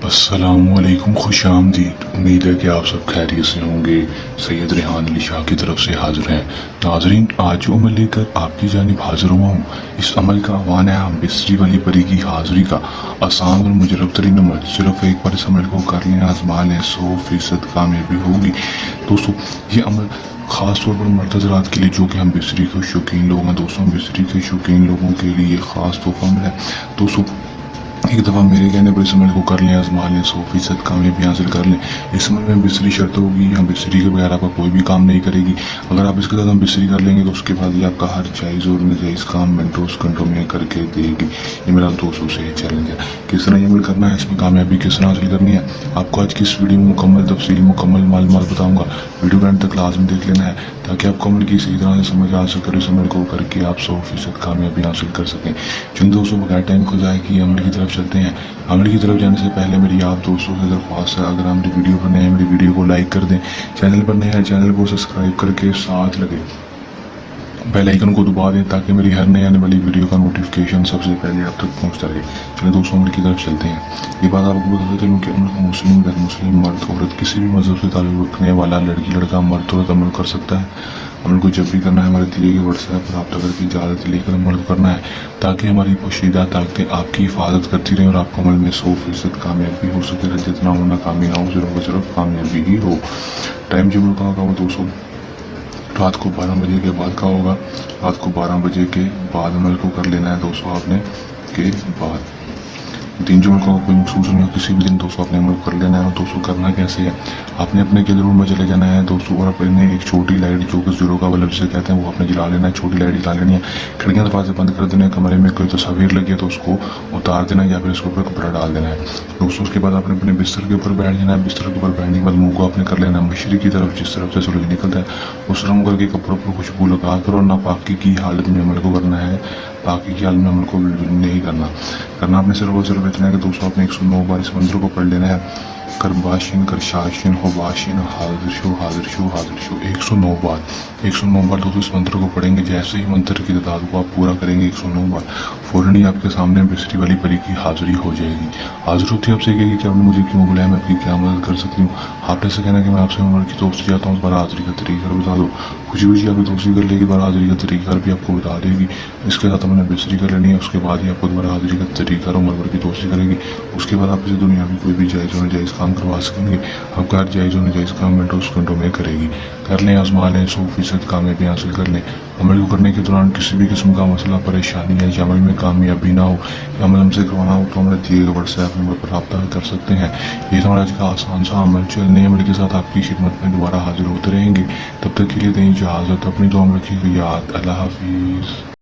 السلام علیکم، خوش آمدید۔ امید ہے کہ آپ سب خیریت سے ہوں گے۔ سید ریحان علی شاہ کی طرف سے حاضر ہیں۔ ناظرین، آج جو عمل لے کر آپ کی جانب حاضر ہوا ہوں، اس عمل کا عنوان ہے بصری والی پری کی حاضری کا آسان اور مجرب ترین عمل۔ صرف ایک بار اس عمل کو کر لیں، آزما لیں، 100% کامیابی ہوگی۔ دوستو، یہ عمل خاص طور پر مرد حضرات کے لیے جو کہ ہم بصری کے شوقین لوگ ہیں، دوستوں بصری کے شوقین لوگوں کے لیے خاص طور عمل ہے۔ دوستو، ایک دفعہ میرے کہنے پر اس عمل کو کر لیں، آزما لیں، 100% کامیابی حاصل کر لیں۔ اس عمل میں بصری شرط ہوگی، ہم بصری کے بغیر آپ کا کوئی بھی کام نہیں کرے گی۔ اگر آپ اس کے ساتھ ہم بصری کر لیں گے تو اس کے بعد یہ آپ کا ہر جائز اور ناجائز کام منٹوں سیکنڈوں میں کر کے دے گی۔ یہ میرا دوستوں سے چیلنج ہے۔ کس طرح یہ عمل کرنا ہے، اس میں کامیابی کس طرح حاصل کرنی ہے، آپ کو آج کی اس ویڈیو میں مکمل تفصیل، مکمل معلومات بتاؤں گا۔ ویڈیو کو اینڈ تک لازم دیکھ لینا ہے تاکہ آپ کو عمل کی صحیح طرح سے سمجھ آ سکے، اس عمل کو کر کے آپ 100% کامیابی حاصل کر سکیں۔ چند دوستوں بغیر ٹائم کو ضائع کیے عمل کی طرف چلتے ہیں۔ عمل کی طرف جانے سے پہلے میری آپ دوستوں سے درخواست ہے، اگر آپ میری ویڈیو پر نئے ہیں میری ویڈیو کو لائک کر دیں، چینل پر نئے ہیں چینل کو سبسکرائب کر کے ساتھ لگے بیل آئیکن کو دبا دیں تاکہ میری ہر نئے آنے والی ویڈیو کا نوٹیفیکیشن سب سے پہلے آپ تک پہنچتا رہے۔ چلیں دوستوں، عمل کی طرف چلتے ہیں۔ یہ بات آپ کو بتاتے چلوں کہ عمل کو مسلم غیر مسلم، مرد عورت، کسی بھی مذہب سے تعلق رکھنے والا، لڑکی لڑکا، مرد عورت عمل کر سکتا ہے۔ عمل کو جب بھی کرنا ہے ہمارے دیے گئے واٹس ایپ پر رابطہ کر کے اجازت لے کر عمل کرنا ہے تاکہ ہماری پوشیدہ طاقتیں آپ کی حفاظت کرتی رہیں اور آپ کو عمل میں 100% کامیابی ہو سکے۔ جتنا ہو ناکامی نہ ہو، صرف و صرف کامیابی ہی ہو۔ ٹائم جو عمل کا ہوگا وہ دوستوں رات کو 12 بجے کے بعد کا ہوگا۔ رات کو 12 بجے کے بعد عمل کو کر لینا ہے دوستوں آپ نے کے بعد۔ دن جو عمل کا کوئی مخصوص نہیں، کسی بھی دن دوستوں اپنے عمل کر لینا ہے۔ اور دوستوں کرنا کیسے ہے، آپ نے اپنے کے روم میں چلے جانا ہے دوستوں، اور اپنے ایک چھوٹی لائٹ جو کہ زیرو کا بلب سے کہتے ہیں وہ اپنے جلا لینا ہے۔ چھوٹی لائٹ جلا لینی ہے، کھڑکیاں دروازے بند کر دینا ہے۔ کمرے میں کوئی تصاویر لگی ہے تو اس کو اتار دینا ہے یا پھر اس کے اوپر کپڑا ڈال دینا ہے دوستوں۔ اس کے بعد آپ نے اپنے بستر کے اوپر بیٹھ جانا ہے۔ بستر کے اوپر بیٹھنے کے بعد منہ کو آپ نے کر لینا ہے مشرق کی طرف، جس طرف سے سورج نکلتا ہے اس طرح منہ کر کے کپڑوں پر خوشبو لگا کر، اور ناپاکی کی حالت میں عمل کو کرنا ہے۔ پاکی کی حالت میں عمل کو بالکل نہیں کرنا آپ نے صرف اور صرف اتنا ہے کہ دوستوں آپ نے 109 بار اس منتر کو پڑھ لینا ہے۔ کرباشن کرشاشن ہوباشن حاضر شو حاضر شو حاضر شو، 109 بار 109 بار دوستوں اس منتر کو پڑھیں گے۔ جیسے ہی منتر کی تعداد کو آپ پورا کریں گے 109 بار، فوراً ہی آپ کے سامنے بصری والی پری کی حاضری ہو جائے گی۔ حاضر ہوتی ہے آپ سے کہے گی کہ آپ نے مجھے کیوں بلایا، میں آپ کی کیا مدد کر سکتی ہوں۔ آپ نے سے کہنا کہ میں آپ سے عمر کی دوستی چاہتا ہوں، اس بار حاضری کا طریقہ بتا دو۔ خوشی خوشی آپ کی دوستی کر لے گی، بار حاضری کا طریقہ بھی آپ کو بتا دے گی۔ اس کے ساتھ ہم نے بصری کر لینی ہے، اس کے بعد ہی آپ کو دوبارہ حاضری کا طریقہ اور عمر بھر کی دوستی کرے گی۔ اس کے بعد آپ اسے دنیا میں کوئی بھی جائز و ناجائز کام کروا سکیں گے۔ آپ کا ہر جائز و ناجائز کام منٹوں سیکنڈوں میں کرے گی۔ کر لیں، آزما لیں، 100% کامیابی حاصل کر لیں۔ عمل کو کرنے کے دوران کسی بھی قسم کا مسئلہ، پریشانی ہے یا عمل میں کامیابی نہ ہو یا عمل ہم سے کروانا ہو تو ہمارے دیے گئے واٹس ایپ نمبر پر رابطہ کر سکتے ہیں۔ یہ ہمارا آج کا آسان سا عمل، چلنے عمل کے ساتھ آپ کی خدمت میں دوبارہ حاضر ہوتے رہیں گے۔ تب تک کے لیے دیں اجازت، اپنی دعا میں رکھیے گا یاد۔ اللہ حافظ۔